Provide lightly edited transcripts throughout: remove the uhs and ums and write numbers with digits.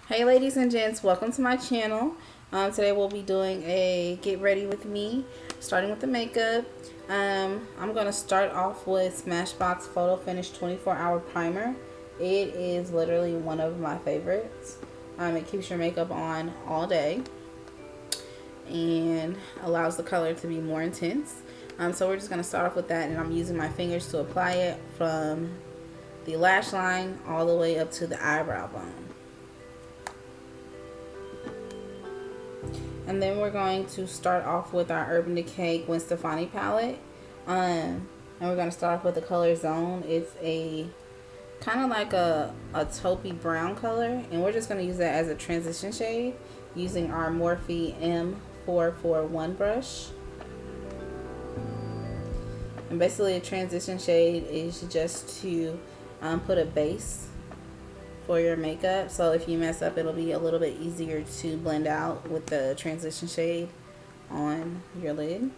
Hey ladies and gents, welcome to my channel. Today we'll be doing a get ready with me, starting with the makeup. I'm going to start off with Smashbox Photo Finish 24-Hour Primer. It is literally one of my favorites. It keeps your makeup on all day and allows the color to be more intense. So we're just going to start off with that, and I'm using my fingers to apply it from the lash line all the way up to the eyebrow bone. And then we're going to start off with our Urban Decay Gwen Stefani palette. And we're going to start off with the color Zone. It's a kind of like a taupey brown color. And we're just going to use that as a transition shade using our Morphe M441 brush. And basically a transition shade is just to put a base for your makeup, so if you mess up, it'll be a little bit easier to blend out with the transition shade on your lid.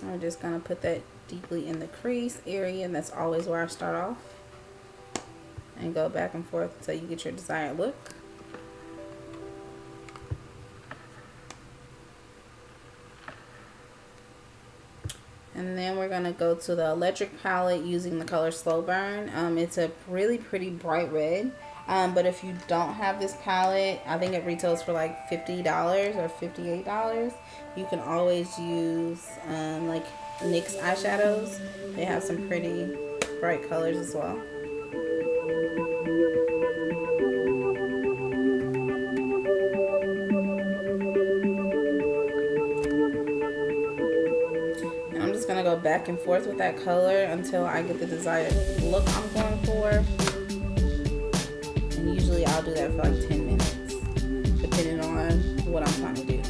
I'm just gonna put that deeply in the crease area, and that's always where I start off, and go back and forth until you get your desired look. And then we're going to go to the electric palette using the color Slow Burn. It's a really pretty bright red. But if you don't have this palette, I think it retails for like $50 or $58. You can always use like NYX eyeshadows. They have some pretty bright colors as well. Gonna go back and forth with that color until I get the desired look I'm going for, and usually I'll do that for like 10 minutes depending on what I'm trying to do.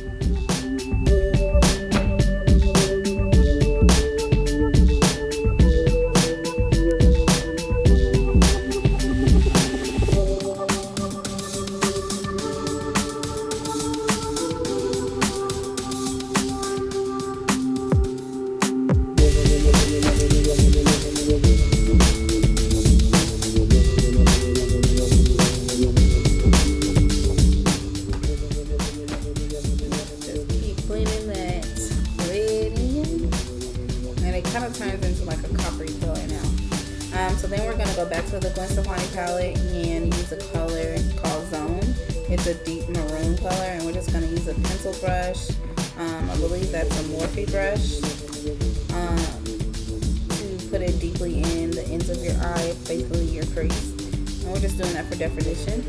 Turns into like a coppery color now. So then we're going to go back to the Gwen Stefani palette and use a color called Zone. It's a deep maroon color, and we're just going to use a pencil brush. I believe that's a Morphe brush, to put it deeply in the ends of your eye, basically your crease. And we're just doing that for definition.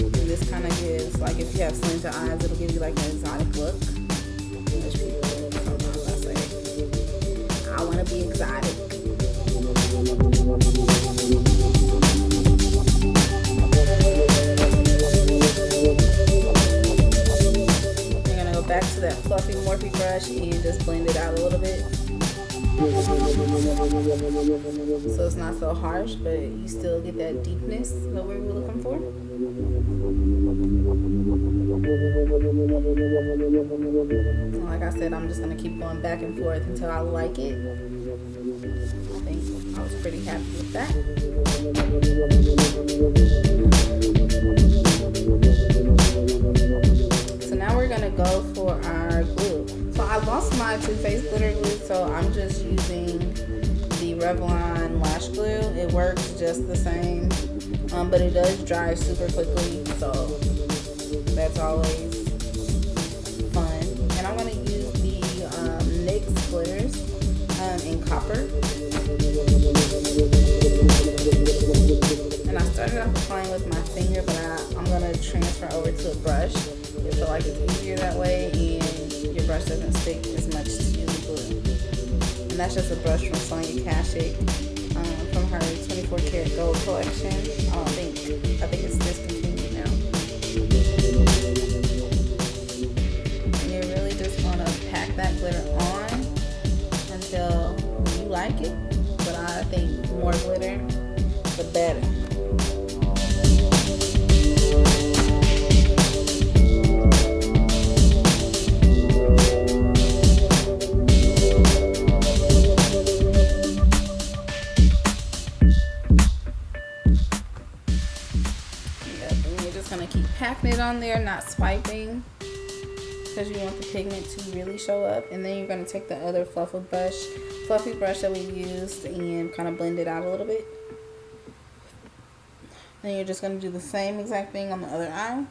And this kind of gives, like if you have slanted eyes, it'll give you like an exotic look. I want to be exotic. You're going to go back to that fluffy Morphe brush and just blend it out a little bit. So it's not so harsh, but you still get that deepness that we were looking for. Like I said, I'm just going to keep going back and forth until I like it. I think I was pretty happy with that. So now we're going to go for our glue. So I lost my Too Faced glitter glue, so I'm just using the Revlon lash glue. It works just the same, but it does dry super quickly, so that's always fun. And I'm going to use the NYX glitters in copper. And I started off applying with my finger, but I'm going to transfer over to a brush. I feel like it's easier that way, and your brush doesn't stick as much to the glue. And that's just a brush from Sonia Kashik, from her 24 karat gold collection. I think it's discontinued now. And you really just want to pack that glitter on until you like it. But I think more glitter, the better. packing it on there, not swiping, because you want the pigment to really show up. And then you're going to take the other fluffy brush that we used and kind of blend it out a little bit. Then you're just going to do the same exact thing on the other eye.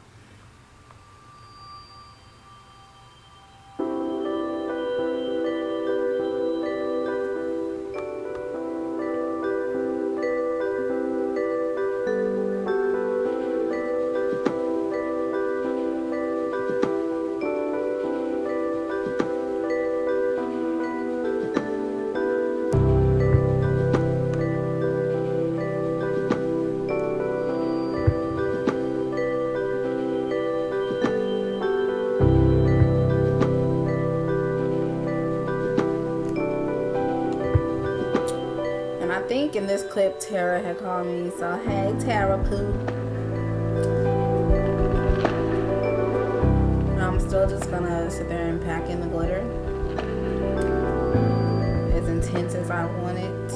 I think in this clip Tara had called me, so hey Tara Poo. I'm still just gonna sit there and pack in the glitter as intense as I want it.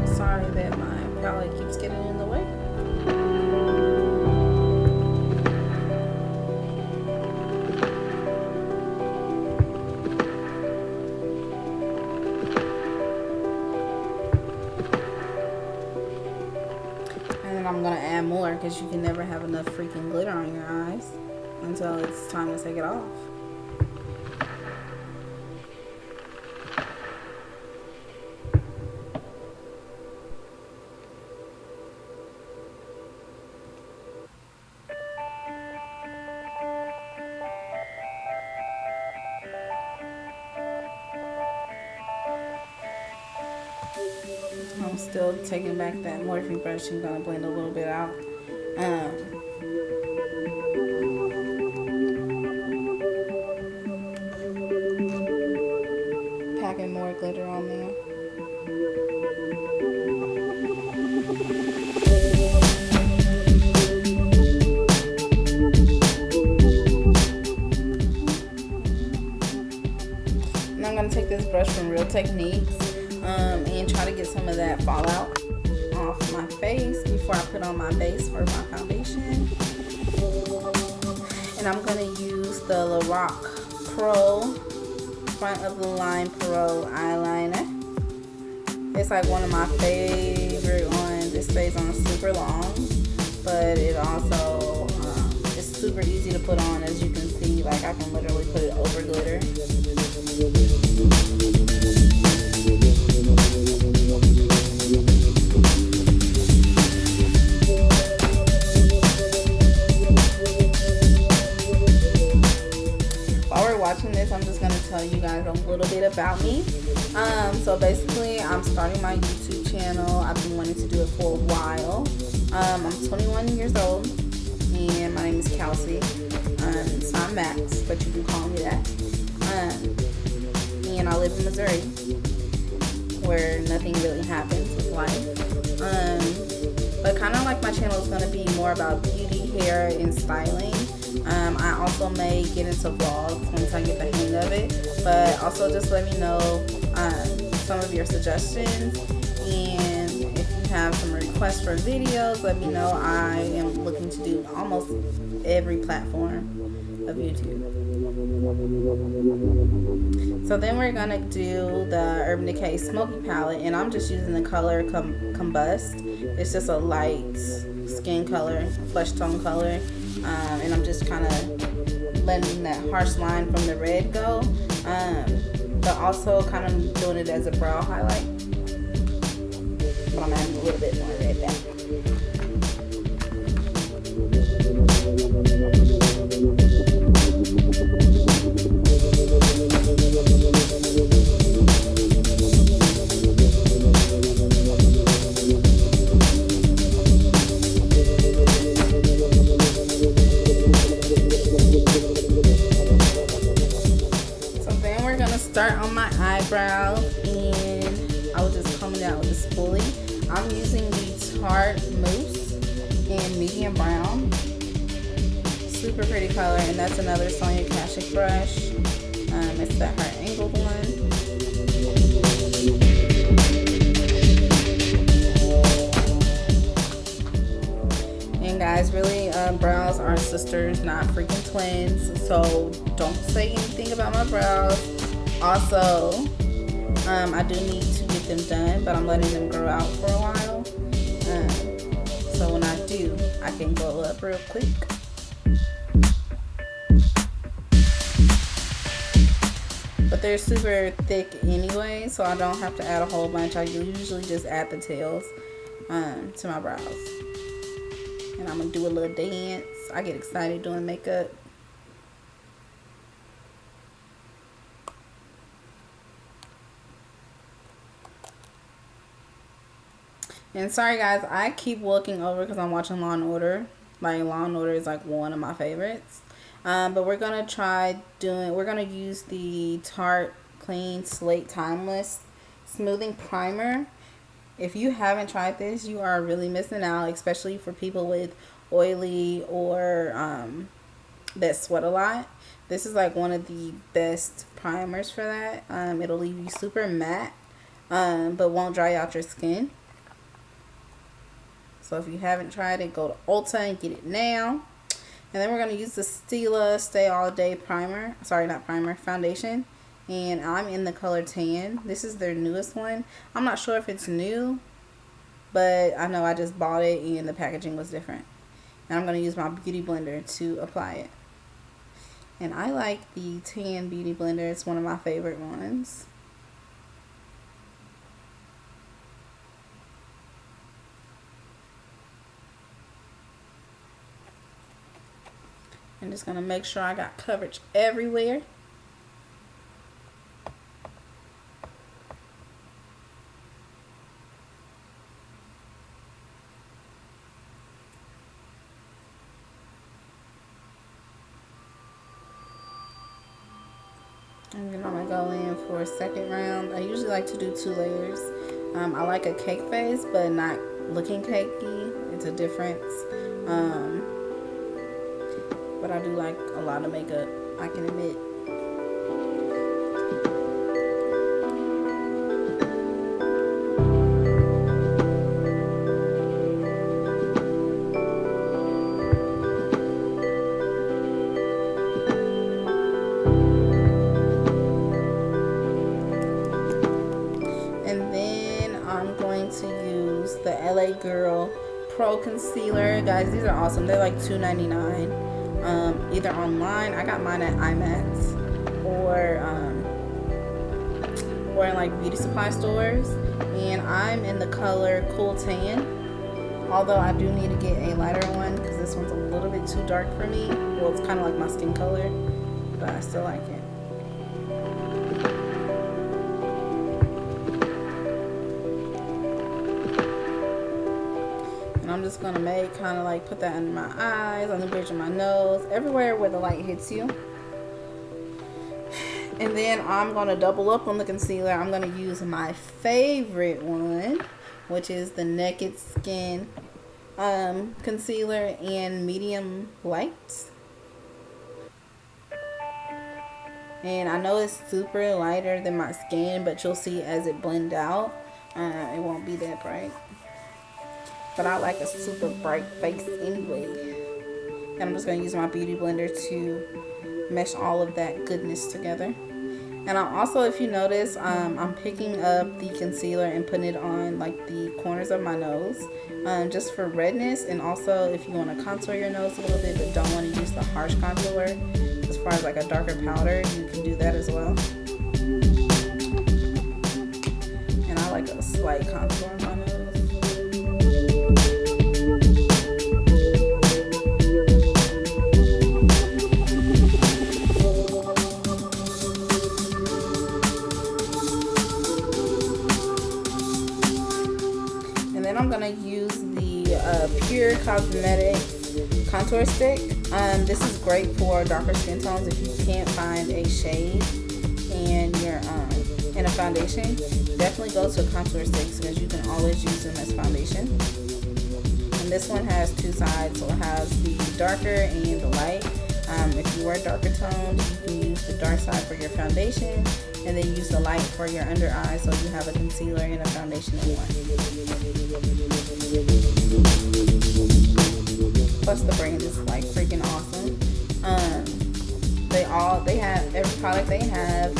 Sorry that my palette keeps getting in the way. I'm gonna add more because you can never have enough freaking glitter on your eyes until it's time to take it off. I'm still taking back that Morphe brush and gonna blend a little bit out. Packing more glitter on there. And I'm gonna take this brush from Real Techniques. And try to get some of that fallout off my face before I put on my base for my foundation. And I'm going to use the Lorac Pro Front of the Line Pro eyeliner. It's like one of my favorite ones. It stays on super long, but it also is super easy to put on. As you can see, like I can literally put it over glitter. Watching this, I'm just going to tell you guys a little bit about me. So basically, I'm starting my YouTube channel. I've been wanting to do it for a while. I'm 21 years old, and my name is Kelsey. So I'm Max, but you can call me that. And I live in Missouri, where nothing really happens with life. But kind of like my channel is going to be more about beauty, hair, and styling. I also may get into vlogs once I get the hang of it, but also just let me know some of your suggestions, and if you have some requests for videos, let me know. I am looking to do almost every platform of YouTube. So then we're gonna do the Urban Decay Smoky palette, and I'm just using the color Combust. It's just a light skin color, flesh tone color. And I'm just kind of letting that harsh line from the red go, but also kind of doing it as a brow highlight. But I'm adding a little bit more red back. Start on my eyebrows, and I was just coming out with a spoolie. I'm using the Tarte Mousse in medium brown. Super pretty color, and that's another Sonia Kashuk brush. It's the Heart Angled one. sisters, not freaking twins. So don't say anything about my brows. Also, I do need to get them done, but I'm letting them grow out for a while. So when I do, I can glow up real quick. But they're super thick anyway, so I don't have to add a whole bunch. I usually just add the tails to my brows. And I'm gonna do a little dance. I get excited doing makeup. And sorry guys, I keep looking over because I'm watching Law and Order. Like, Law and Order is like one of my favorites. But we're gonna we're gonna use the Tarte Clean Slate Timeless Smoothing Primer. If you haven't tried this, you are really missing out, especially for people with oily or that sweat a lot. This is like one of the best primers for that. It'll leave you super matte, but won't dry out your skin. So if you haven't tried it, go to Ulta and get it now. And then we're going to use the Stila Stay All Day Primer. Sorry, not primer, foundation. And I'm in the color tan. This is their newest one. I'm not sure if it's new, but I know I just bought it and the packaging was different. And I'm going to use my beauty blender to apply it. And I like the tan beauty blender. It's one of my favorite ones. I'm just going to make sure I got coverage everywhere. And then I'm going to go in for a second round. I usually like to do 2 layers. I like a cake face, but not looking cakey. It's a difference. But I do like a lot of makeup, I can admit. And then I'm going to use the LA Girl Pro Concealer. Guys, these are awesome. They're like $2.99. Either online, I got mine at IMAX, or in like beauty supply stores, and I'm in the color Cool Tan, although I do need to get a lighter one because this one's a little bit too dark for me. Well, it's kind of like my skin color, but I still like it. I'm just gonna kind of like put that under my eyes, on the bridge of my nose, everywhere where the light hits you. And then I'm gonna double up on the concealer. I'm gonna use my favorite one, which is the Naked Skin concealer in medium light. And I know it's super lighter than my skin, but you'll see as it blends out, it won't be that bright. But I like a super bright face anyway. And I'm just going to use my beauty blender to mesh all of that goodness together. And I also, if you notice, I'm picking up the concealer and putting it on like the corners of my nose, just for redness. And also if you want to contour your nose a little bit but don't want to use the harsh contour, as far as like a darker powder, you can do that as well. And I like a slight contour on my nose. I'm gonna use the Pure Cosmetics contour stick. This is great for darker skin tones if you can't find a shade in your in a foundation. Definitely go to contour sticks because you can always use them as foundation. And this one has 2 sides, so it has the darker and the light. If you are darker toned, you can use the dark side for your foundation, and then use the light for your under eye, so you have a concealer and a foundation in one. Plus the brand is like freaking awesome. They have every product they have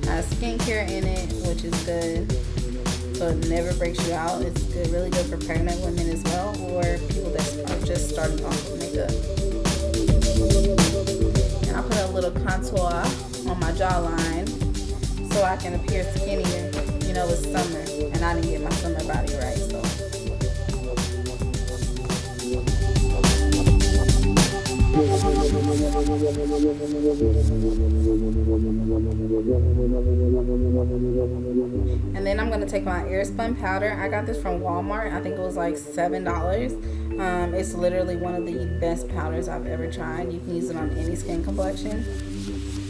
has skincare in it, which is good. So it never breaks you out. It's good, really good for pregnant women as well, or people that are just starting off with makeup. And I put a little contour on my jawline so I can appear skinnier. You know, it's summer, and I didn't get my summer body right, so. And then I'm going to take my Airspun powder. I got this from Walmart. I think it was like $7. It's literally one of the best powders I've ever tried. You can use it on any skin complexion.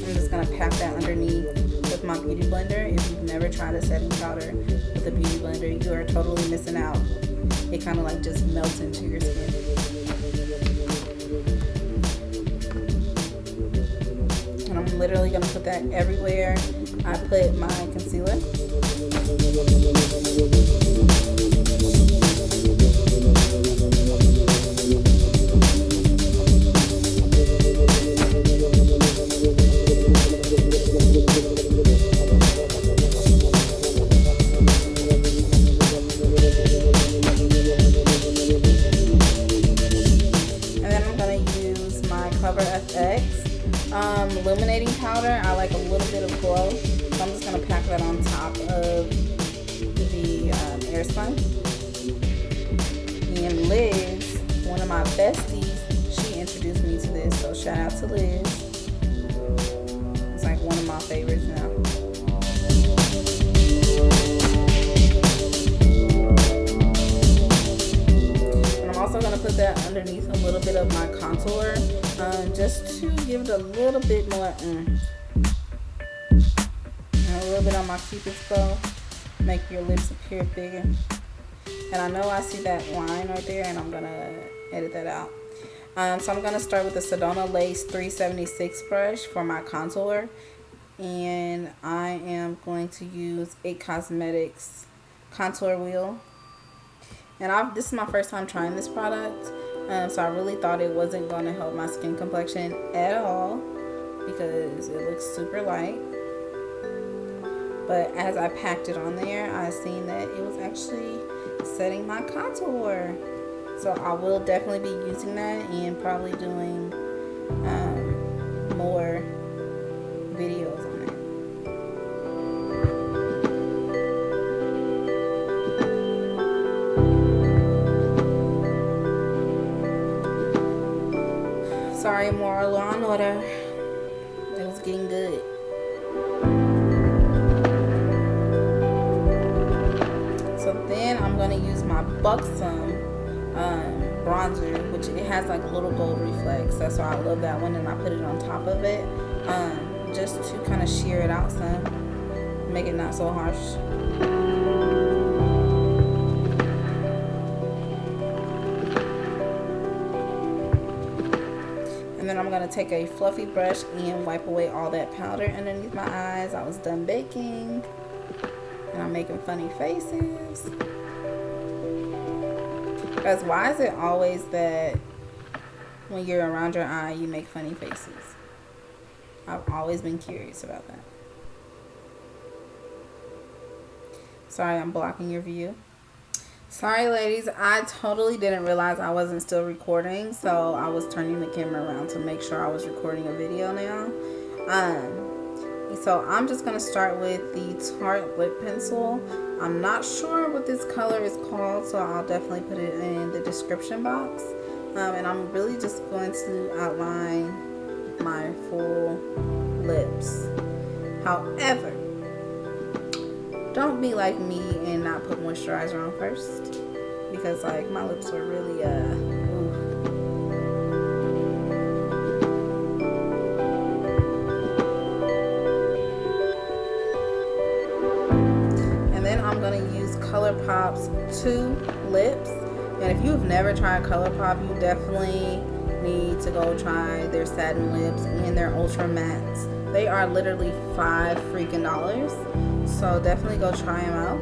I'm just going to pack that underneath with my beauty blender. If you've never tried a setting powder with a beauty blender, you are totally missing out. It kind of like just melts into your skin. And I'm literally going to put that everywhere I put my concealer. Illuminating powder. I like a little bit of glow, so I'm just going to pack that on top of the Airspun. And Liz, one of my besties, she introduced me to this, so shout out to Liz. It's like one of my favorites now. And I'm also going to put that underneath a little bit of my contour, just to give it a little bit more and a little bit on my cupid's bow, make your lips appear bigger. And I know I see that line right there, and I'm gonna edit that out. So I'm gonna start with the Sedona Lace 376 brush for my contour, and I am going to use IT Cosmetics contour wheel. And this is my first time trying this product. So I really thought it wasn't going to help my skin complexion at all because it looks super light. But as I packed it on there, I seen that it was actually setting my contour. So I will definitely be using that and probably doing more videos on it. Sorry, more Law and Order. It was getting good. So then I'm going to use my Buxom bronzer, which it has like a little gold reflex. That's why I love that one, and I put it on top of it just to kind of sheer it out some, make it not so harsh. And then I'm going to take a fluffy brush and wipe away all that powder underneath my eyes. I was done baking. And I'm making funny faces. Because why is it always that when you're around your eye, you make funny faces? I've always been curious about that. Sorry, I'm blocking your view. Sorry, ladies, I totally didn't realize I wasn't still recording, so I was turning the camera around to make sure I was recording a video now. So I'm just going to start with the Tarte lip pencil. I'm not sure what this color is called, so I'll definitely put it in the description box. And I'm really just going to outline my full lips. However, don't be like me and not put moisturizer on first, because like my lips were really And then I'm going to use ColourPop's 2 lips. And if you've never tried ColourPop, you definitely need to go try their satin lips and their ultra mattes. They are literally $5 freaking. So definitely go try them out.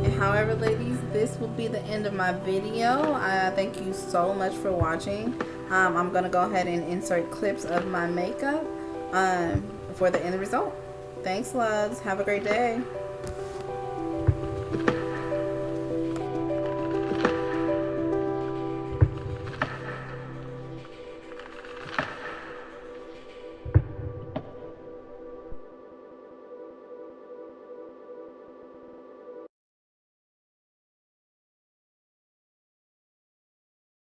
And However, ladies, this will be the end of my video. Thank you so much for watching. I'm gonna go ahead and insert clips of my makeup for the end result. Thanks, loves. Have a great day.